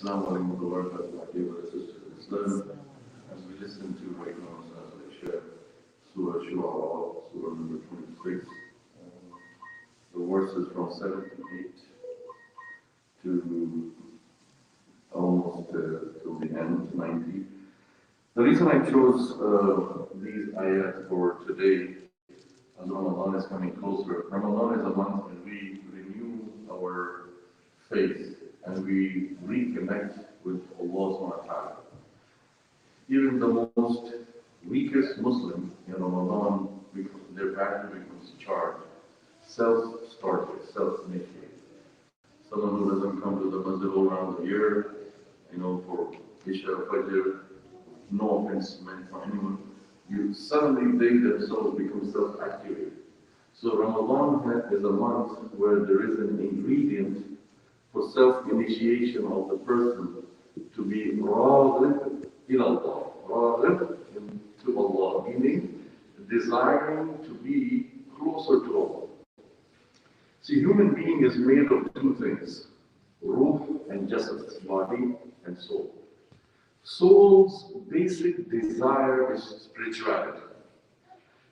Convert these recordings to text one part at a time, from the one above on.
Assalamu alaikum wa rahmatullahi wa barakatuh. Islam, as we listen to right now, as I share Surah Shuara, Surah number 26, the verses from 78 to almost till the end, 90. The reason I chose these ayat for today, as Ramadan is coming closer, Ramadan is a month when we renew our faith and we reconnect with Allah subhanahu wa ta'ala. Even the most weakest Muslim in Ramadan, their battery becomes charged, self-started, self-initiated. Someone who doesn't come to the masjid all around the year, for Isha, Fajr, no offense meant for anyone, suddenly they themselves become self-activated. So Ramadan is a month where there is an ingredient for self-initiation of the person to be raghib ilallah, raghib to Allah, meaning desiring to be closer to Allah. See, human being is made of two things, ruh and jasad, body and soul. Soul's basic desire is spirituality.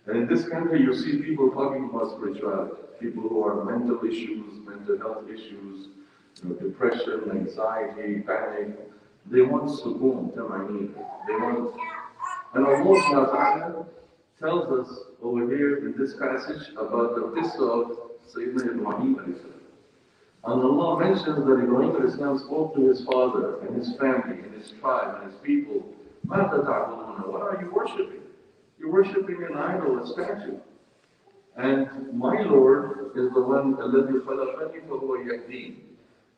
And in this country, you see people talking about spirituality. People who have mental issues, mental health issues, depression, anxiety, panic. They want sukoon, tama'in. They want. And Allah subhanahu wa ta'ala tells us over here in this passage about the qissa of Sayyidina Ibrahim alayhi salam. And Allah mentions that Ibrahim alayhi salam spoke to his father and his family and his tribe and his people. مَاذَا تَعْبُدُونَ? What are you worshipping? You're worshipping an idol, a statue. And my Lord is the one الَّذِي خَلَقَنِي فَهُوَ يَهْدِينِ.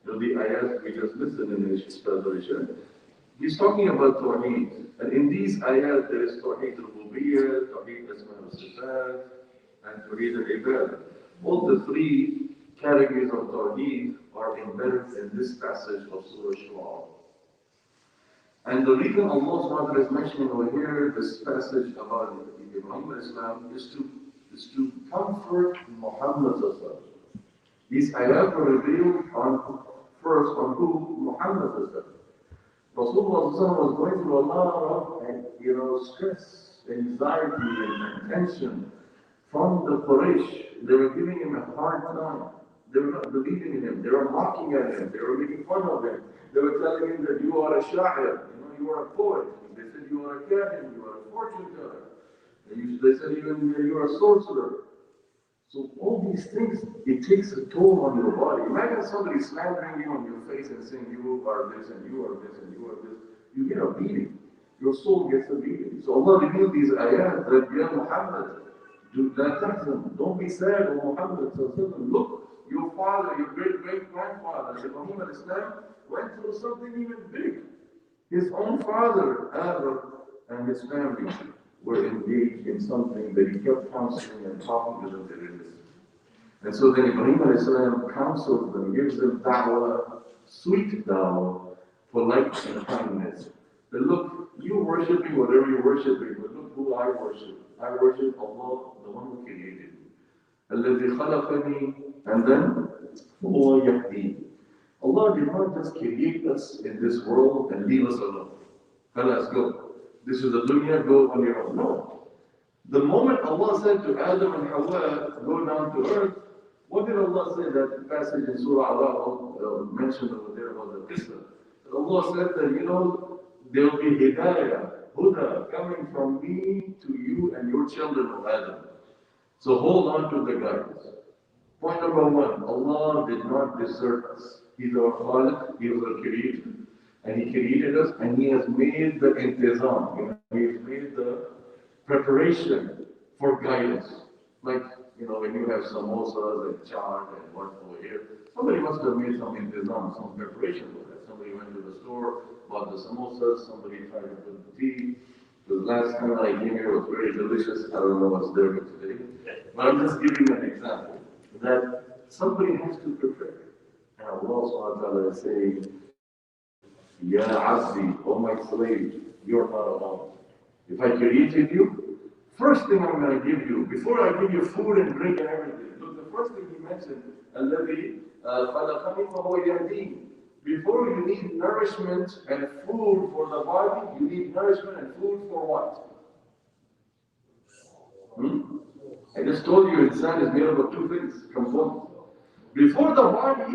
The ayat we just listened in this translation. He's talking about Tawheed. And in these ayat there is Tawheed al-Rububiyyah, Tawheed al-Asma al-Sifat, and Tawheed al-Ibadah. All the three categories of Tawheed are embedded in this passage of Surah Shuara. And the reason Allah subhanahu wa ta'ala is mentioning over here this passage about Ibrahim Islam is to comfort Muhammad sallallahu. These ayat were revealed first on who? Muhammad sallallahu. Rasulullah was going through a lot of stress, anxiety, and tension from the Quraysh. They were giving him a hard time. They were not believing in him. They were mocking at him. They were making fun of him. They were telling him that you are a sha'ir, you are a poet. They said you are a kahin, you are a fortune teller. They said even you are a sorcerer. So all these things, it takes a toll on your body. Imagine somebody slandering you on your face and saying you are this and you are this and you are this. You get a beating. Your soul gets a beating. So Allah revealed these ayat that, Ya Muhammad, don't be sad, O Muhammad. Look, your father, your great-great-grandfather, Ibrahim al-Islam, went through something even big. His own father, Ayah, and his family were engaged in something that he kept counseling and talking to them to listen. And so then Ibrahim al-Islam counsels them, gives them da'wah, sweet da'wah, politeness and kindness. But look, you worshiping whatever you're worshiping, but look who I worship. I worship Allah, the one who created me. الَّذِي خَلَقَنِي, and then هُوَ يَهْدِينِ. Allah did not just create us in this world and leave us alone. Let's go. This is the dunya, go on your own. No. The moment Allah said to Adam and Hawa, go down to earth, what did Allah say? That passage in Surah Allah mentioned over there about the qissa. Allah said that, there will be hidayah, huda, coming from me to you and your children of Adam. So hold on to the guidance. Point number one, Allah did not desert us. He's our Khaliq, He was our Creator. And He created us and He has made the intizam. He has made the preparation for guidance. Like, when you have samosas and chaat and what over here, somebody must have made some intizam, some preparation for that. Somebody went to the store, bought the samosas, somebody tried to put the tea. The last time I came here was very delicious. I don't know what's there today. But I'm just giving an example that somebody has to prepare. And Allah subhanahu wa ta'ala is saying, Ya Abdi, O my slave, you're not alone. If I created you, first thing I'm going to give you, before I give you food and drink and everything, look, the first thing He mentioned, الَّذِي خَلَقَنِي فَهُوَ يَهْدِينِ. Before you need nourishment and food for the body, you need nourishment and food for what? I just told you insan is made up of two things, components. Before the body,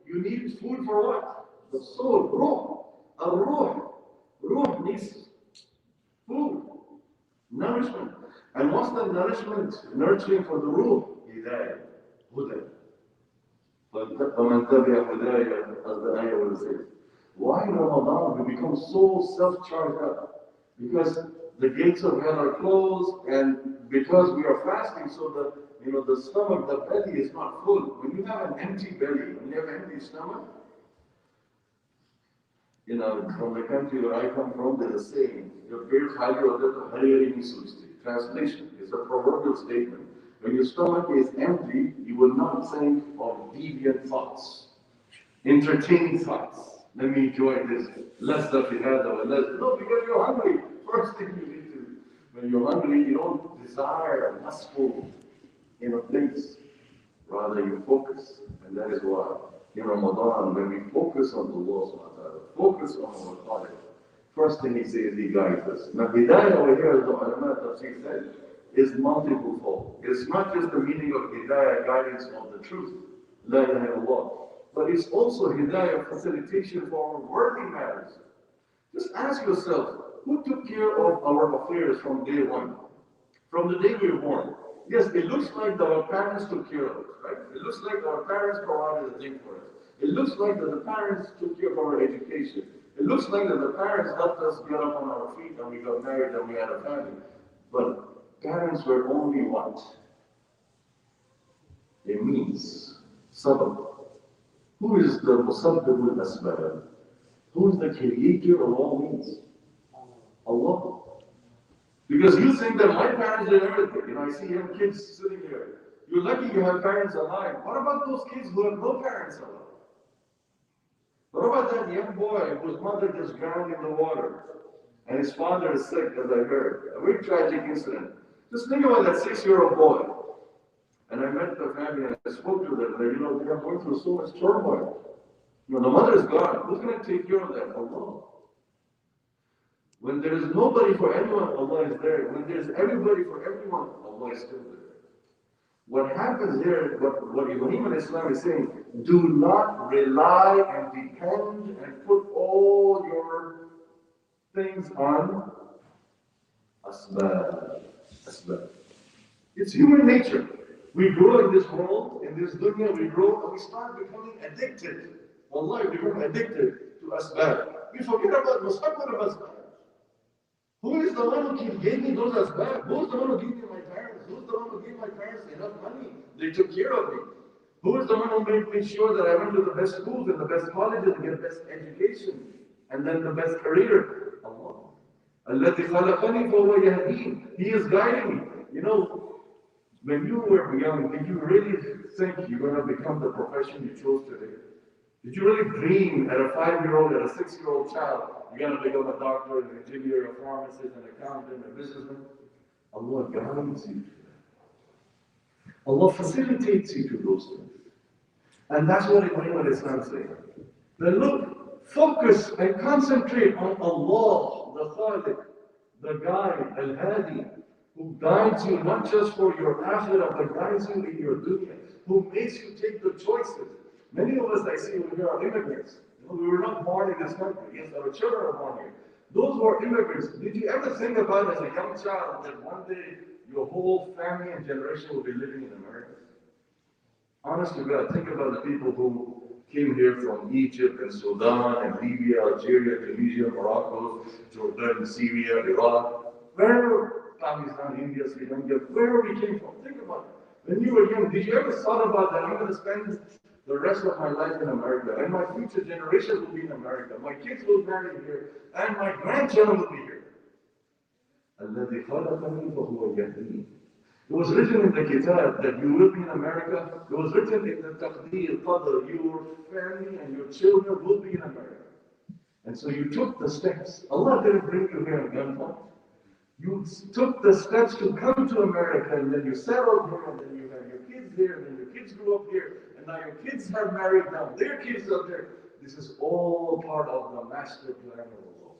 you need food for what? The soul, ruh. Ruh needs food, nourishment. And what's the nourishment? Nurturing for the ruh? Hidayah, huda. فَمَنْ تَبِعَ هُدَايَ, as the ayah will say. Why in Ramadan we become so self-charged up? Because the gates of hell are closed, and because we are fasting, so the stomach, the belly is not full. When you have an empty belly, when you have an empty stomach, from the country where I come from, there's a saying, translation, it's a proverbial statement. When your stomach is empty, you will not think of deviant thoughts, entertaining thoughts. Let me enjoy this. Less the fihada, no, because you're hungry. First thing you need to, when you're hungry, you don't desire lustful, things. Rather, you focus, and that is why in Ramadan, when we focus on Allah subhanahu wa ta'ala, focus on our Khaliq, first thing he says, he guides us. Now, hidayah over here, as the ulama tafsir said, is multiple fold. It's not just the meaning of hidayah, guidance of the truth, la ilaha illallah, but it's also hidayah, facilitation for our worldly matters. Just ask yourself, who took care of our affairs from day one? From the day we were born? Yes, it looks like that our parents took care of us, right? It looks like our parents provided a thing for us. It looks like that the parents took care of our education. It looks like that the parents helped us get up on our feet and we got married and we had a family. But parents were only what? A means, sabab. Who is the musabbib al-asbab? Who is the creator of all means? Allah. Because you think that my parents did everything. I see young kids sitting here. You're lucky you have parents alive. What about those kids who have no parents alive? What about that young boy whose mother just drowned in the water and his father is sick, as I heard? A very tragic incident. Just think about that 6-year-old boy. And I met the family and I spoke to them. They are going through so much turmoil. The mother is gone. Who's going to take care of them? Allah. When there is nobody for anyone, Allah is there. When there is everybody for everyone, Allah is still there. What happens here, what Ibrahim al-Islam is saying, do not rely and depend and put all your things on asbab. It's human nature. We grow in this world, in this dunya, we grow and we start becoming addicted. Wallahi, we become addicted to asbab. We forget about musabbab al-asbab. Who is the one who gave me those asbab? Who's the one who gave me my parents? Who's the one who gave my parents enough money? They took care of me. Who is the one who made me sure that I went to the best schools and the best colleges and get the best education and then the best career? Allah. الَّذِي خَلَقَنِي فَهُوَ يَهْدِينِ. He is guiding me. When you were young, did you really think you're going to become the profession you chose today? Did you really dream at a 5-year-old, at a 6-year-old child, you're going to become a doctor, an engineer, a pharmacist, an accountant, a businessman? Allah guides you to that. Allah facilitates you to those things. And that's what Ibrahim al-Islam says. Then look, focus and concentrate on Allah, the Khaliq, the guide, Al-Hadi, who guides you not just for your akhirah, but guides you in your dunya, who makes you take the choices. Many of us I see over here are immigrants. We were not born in this country. Yes, our children are born here. Those who are immigrants, did you ever think about as a young child that one day your whole family and generation will be living in America? Honest to God, think about the people who came here from Egypt and Sudan and Libya, Algeria, Tunisia, Morocco, Jordan, Syria, Iraq. Pakistan, India, Sri Lanka, where we came from. Think about it. When you were young, did you ever thought about that I'm going to spend the rest of my life in America, and my future generations will be in America, my kids will marry here, and my grandchildren will be here? الَّذِي خَلَقَنِي فَهُوَ يَهْدِينِ. It was written in the kitab that you will be in America. It was written in the taqdeer, qadr, your family and your children will be in America. And so you took the steps. Allah didn't bring you here in gunpoint. You took the steps to come to America, and then you settled here, and then you have your kids here, and then your kids grew up here, and now your kids have married, now their kids are there. This is all part of the master plan of Allah.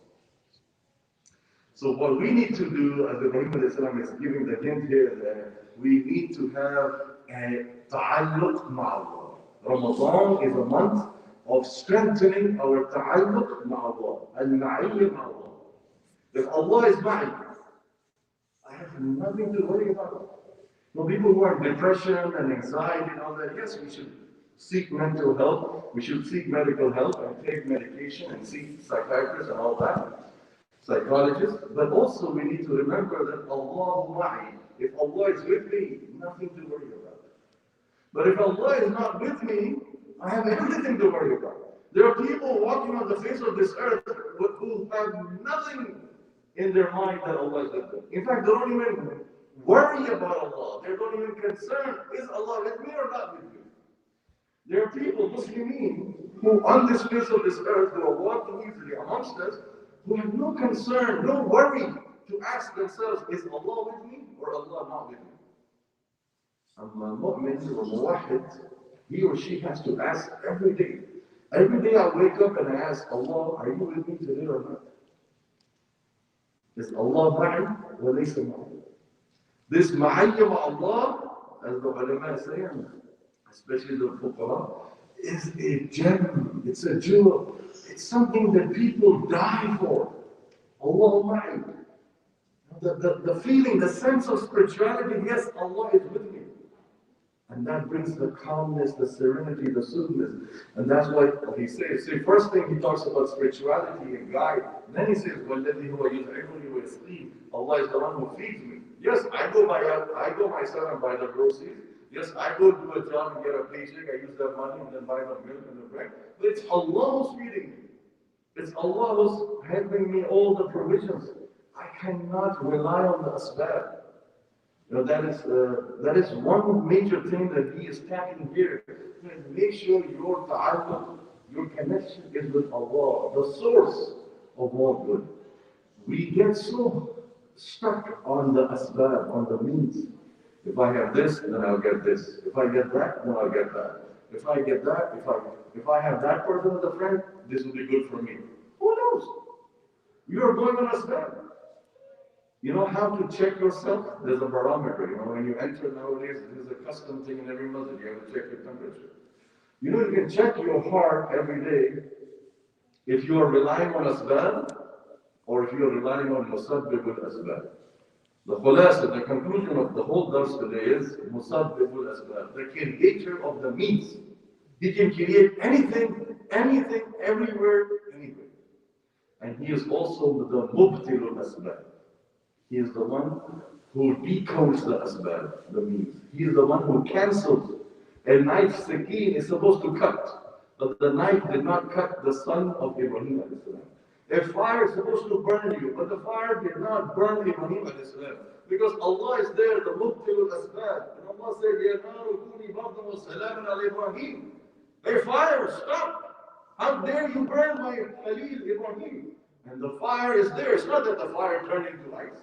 So what we need to do, as Ibrahim alayhi salam is giving the hint here, that we need to have a ta'alluq ma'allah. Ramadan is a month of strengthening our ta'alluq ma'allah, al-ma'iyya ma'allah. If Allah is ma'iyya, I have nothing to worry about. No, people who are in depression and anxiety and all that, yes, we should seek mental health, we should seek medical help and take medication and seek psychiatrists and all that, psychologists, but also we need to remember that Allah ma'i. If Allah is with me, nothing to worry about. But if Allah is not with me, I have everything to worry about. There are people walking on the face of this earth who have nothing in their mind that Allah is with them. In fact, they don't even worry about Allah. They don't even concern, is Allah with me or not with me? There are people, Muslimin, who on this face of this earth, who are walking easily amongst us, who have no concern, no worry to ask themselves, is Allah with me or Allah not with me? Amma mu'min or muwahid, he or she has to ask every day. Every day I wake up and I ask Allah, are you with me today or not? Is Allah ma'i or laysa ma'i? This ma'ayya Allah, as the ulama say, especially the fuqaha, is a gem, it's a jewel, it's something that people die for. Allah ma'i. The feeling, the sense of spirituality, yes, Allah is with me. And that brings the calmness, the serenity, the soothness. And that's why he says, first thing he talks about spirituality and guide. Then he says, وَالَّذِي هُوَ يُطْعِمُنِي وَيَسْقِينِ. Allah is the one who feeds me. Yes, I go myself and buy the groceries. Yes, I go do a job and get a paycheck. I use that money and then buy the milk and the bread. But it's Allah who's feeding me. It's Allah who's helping me all the provisions. I cannot rely on the asbab. You know, that is one major thing that he is tackling here. Make sure your ta'alluq, your connection is with Allah, the source of all good. We get so stuck on the asbab, on the means. If I have this, then I'll get this. If I get that, then I'll get that. If I get that, if I have that person as a friend, this will be good for me. Who knows? You are going on asbab. You know how to check yourself? There's a barometer. You know, when you enter nowadays, there's a custom thing in every masjid. You have to check your temperature. You know, you can check your heart every day if you are relying on asbab or if you are relying on musabbibul asbab. The khulasa, the conclusion of the whole dars today is musabbibul asbab, the creator of the means. He can create anything, everywhere, anywhere. And he is also the mubtilul asbab. He is the one who decodes the asbab, the means. He is the one who cancels. A knife, sakeen, is supposed to cut, but the knife did not cut the son of Ibrahim alayhi salam. A fire is supposed to burn you, but the fire did not burn Ibrahim alayhi salam. Because Allah is there, the mubtilul asbab. And Allah said, Ya naru kuni bardan wa salaman ala Ibrahim. Hey fire, stop! How dare you burn my Khalil Ibrahim? And the fire is there. It's not that the fire turned into ice.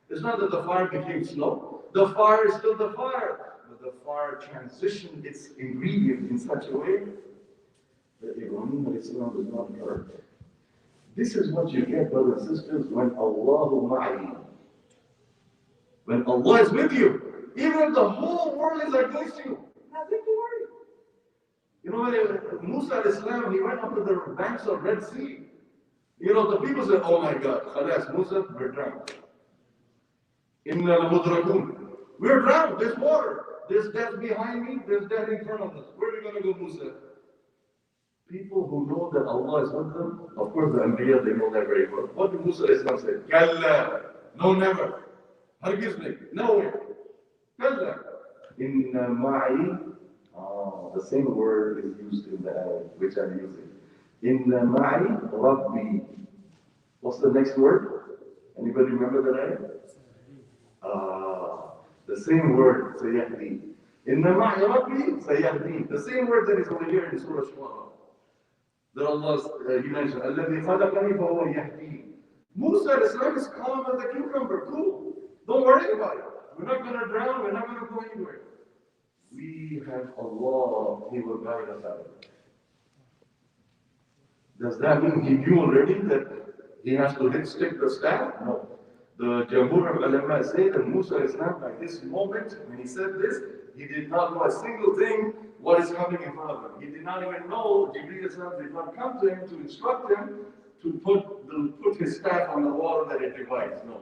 It's not that the fire became snow. The fire is still the fire. But the fire transitioned its ingredient in such a way that Ibrahim was not hurt. This is what you get, brothers and sisters, when Allahu ma'i. When Allah is with you, even if the whole world is against you, nothing to worry. You know, when Musa al-Islam, he went up to the banks of Red Sea. You know, the people said, oh my God, khalas, Musa, we're drowned. Inna al-mudrakun. We're drowned, there's water. There's death behind me, there's death in front of us. Where are we going to go, Musa? People who know that Allah is with them, of course the Anbiya, they know that very well. What did Musa al-Islam say? Kalla. No, never. Hargiz me. No way. Kalla. Inna ma'i. The same word is used in the ayah, which I'm using. Inna ma'i rabbi. What's the next word? Anybody remember that ayah? The same word, sayahdi. Inna ma'i rabbi sayahdi. The same word that is over here in Surah Shuara. That Allah, he mentioned, الَّذِي خَلَقَنِي فَهُوَ يَهْدِينِ. Musa al-Islam is calm as a cucumber, cool. Don't worry about it. We're not going to drown, we're not going to go anywhere. We have Allah, He will guide us out. Does that mean he knew already that he has to stick the staff? No. The Jamhur of Ulama say that Musa is not by this moment, when he said this, he did not know a single thing what is coming in front of him. He did not even know, Jibreel Islam did not come to him to instruct him to put his staff on the water that it divides. No.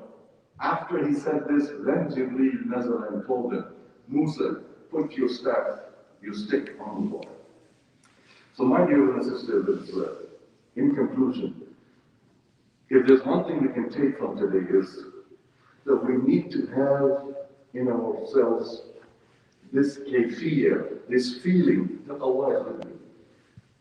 After he said this, then Jibreel Nazar and told him, Musa, put your staff, your stick on the water. So my dear brothers and sisters, in conclusion, if there's one thing we can take from today is that we need to have in ourselves this kayfiyya, this feeling that Allah is with you.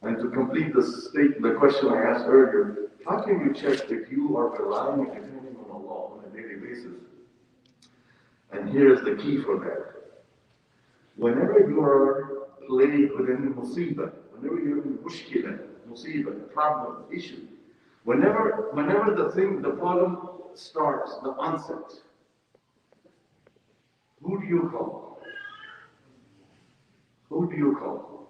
And to complete the question I asked earlier, how can you check if you are relying and depending on Allah on a daily basis? And here's the key for that. Whenever you are plagued with any musibah, whenever you're in mushkila, musibah, problem, issue, whenever the problem starts, the onset, who do you call? Who do you call?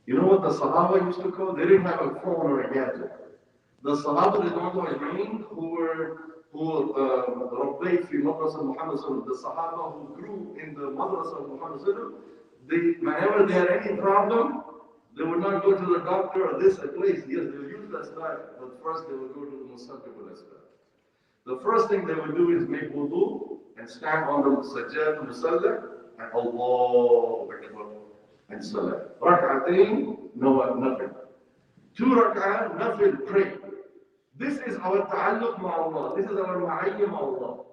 You know what the Sahaba used to call? They didn't have a phone or a gadget. The Sahaba Rabbayt fi Madrasa Muhammad Sallallahu, the Sahaba who grew in the Madrasa of Muhammad Sallallahu, whenever they had any problem, they would not go to the doctor or this place. Yes, they would use that style, but first they would go to the Musabib al-Asbab. The first thing they would do is make wudu and stand on the sajjad musalla and Allahu Akbar and salah. Rak'atayn, no, nothing. 2 rak'ah, nothing, pray. This is our ta'alluq ma'allah. This is our ma'ayya ma'allah.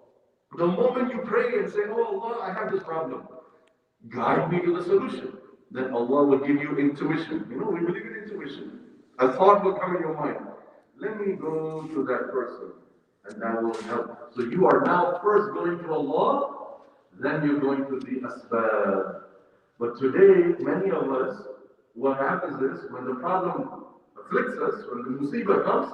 The moment you pray and say, oh Allah, I have this problem, guide me to the solution, then Allah will give you intuition. You know, we believe in intuition. A thought will come in your mind. Let me go to that person, and that will help. So you are now first going to Allah, then you're going to the asbab. But today, many of us, what happens is, when the problem afflicts us, when the musibah comes,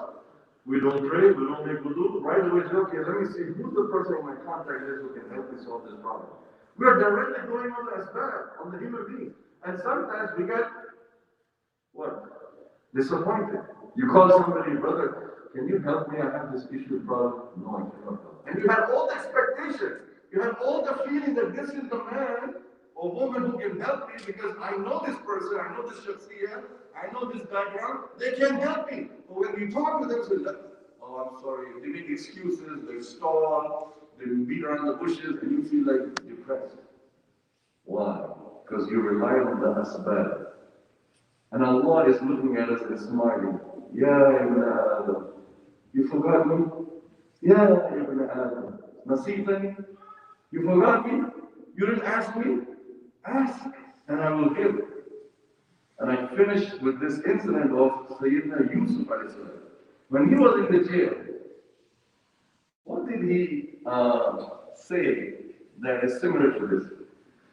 we don't pray, we don't make wudu, right away say, okay, let me see who's the person in my contact list who can help me solve this problem. We are directly going on the asbab, on the human being. And sometimes we get, what? Disappointed. You call somebody, brother, can you help me? I have this issue problem. No, I cannot help. And you have all the expectation. You have all the feeling that this is the man or woman who can help me because I know this person, I know this shakhsiyah, I know this background, they can help me. But when you talk to them, say, oh, I'm sorry, they make excuses, they stall, they beat around the bushes, and you feel like depressed. Why? Because you rely on the asbab. And Allah is looking at us and smiling. Ya ibn Adam, you forgot me? Ya ibn Adam, nasitani? You forgot me? You didn't ask me? Ask, and I will give. And I finished with this incident of Sayyidina Yusuf alayhi salam. When he was in the jail, what did he say that is similar to this?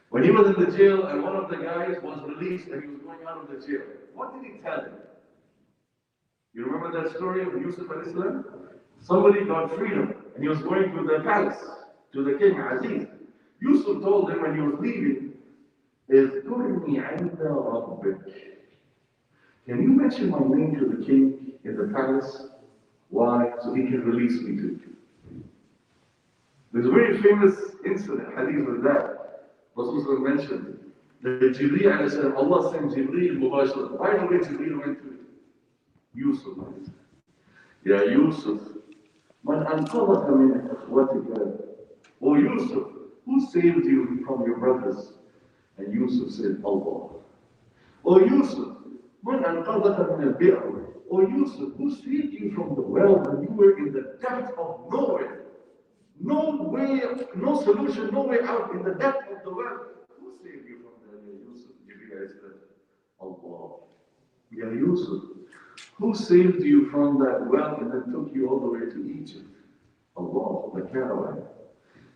When he was in the jail and one of the guys was released and he was going out of the jail, what did he tell him? You remember that story of Yusuf alayhi salam? Somebody got freedom and he was going to the palace, to the king Aziz. Yusuf told him when he was leaving, اذكرني عند ربك. Can you mention my name to the king in the palace? Why? So he can release me to you. There's a very famous incident, hadith with that. Rasul mentioned that Jibreel alayhi salam, Allah sent Jibreel mubashir. Right away Jibreel went to Yusuf. Ya Yusuf, man anqadhaka min ikhwatika. Oh Yusuf, who saved you from your brothers? And Yusuf said, Allah. Oh Yusuf, man anqadhaka min al-bi'r. Oh Yusuf, who saved you from the well when you were in the depth of nowhere? No way, no solution, no way out in the depth of the well. Who saved you from there? Yusuf, Jibreel said, Allah. Ya Yusuf, who saved you from that well and then took you all the way to Egypt? Allah, the caravan.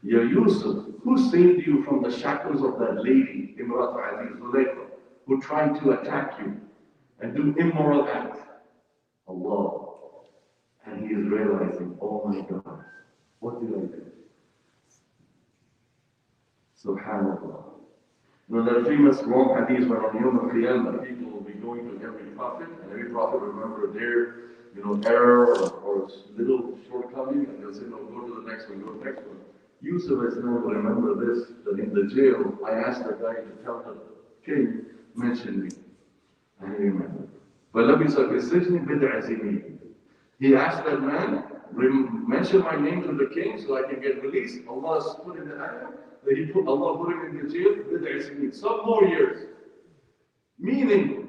Ya Yusuf, who saved you from the shackles of that lady, Imrat Aziz Zulayqa, who tried to attack you and do immoral acts? Allah. And he is realizing, oh my God, what did I do? Subhanallah. You know, that famous long hadith where on Yawm al-Qiyamah people will be going to every prophet, and every prophet will remember their, error or little shortcoming, and they'll say, no, go to the next one, go to the next one. Yusuf will remember this, that in the jail, I asked the guy to tell the king, mention me. And he remembered. He asked that man, mention my name to the king so I can get released. Allah put in the ayah that Allah put him in the jail, some more years. Meaning,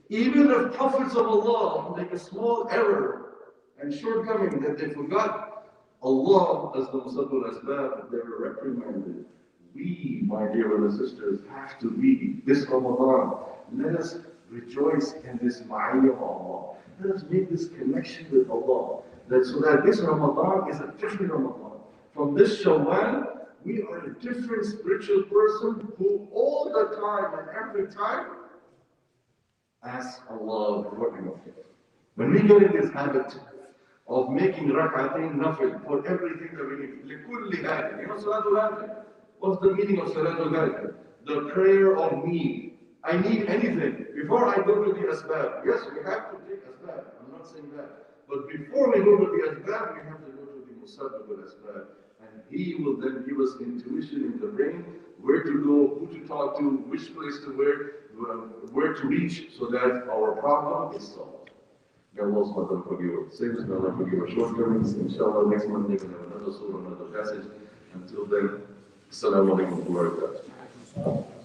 even if prophets of Allah make a small error and shortcoming that they forgot, Allah, as the Musabbal Asbab, they were reprimanded. We, my dear brothers and sisters, have to be this Ramadan. Let us rejoice in this ma'iyah of Allah. Let us make this connection with Allah. So that this Ramadan is a different Ramadan. From this Shawwal, we are a different spiritual person who all the time and every time asks Allah for him. When we get in this habit of making rak'atain nafil for everything that we need, likulli hadin. Salatul hadin. What's the meaning of Salatul hadin? The prayer of need. I need anything. Before I go to the asbab, yes, we have to take asbab. I'm not saying that. But before we go to the asbab, we have to go to the musabbab al-asbab. And he will then give us intuition in the brain, where to go, who to talk to, which place to where to reach, so that our problem is solved. May Allah subhanahu wa ta'ala forgive us. Same as Allah forgive our shortcomings. Inshallah, next Monday we'll have another surah, another passage. Until then, Assalamu alaikum wa barakatuh.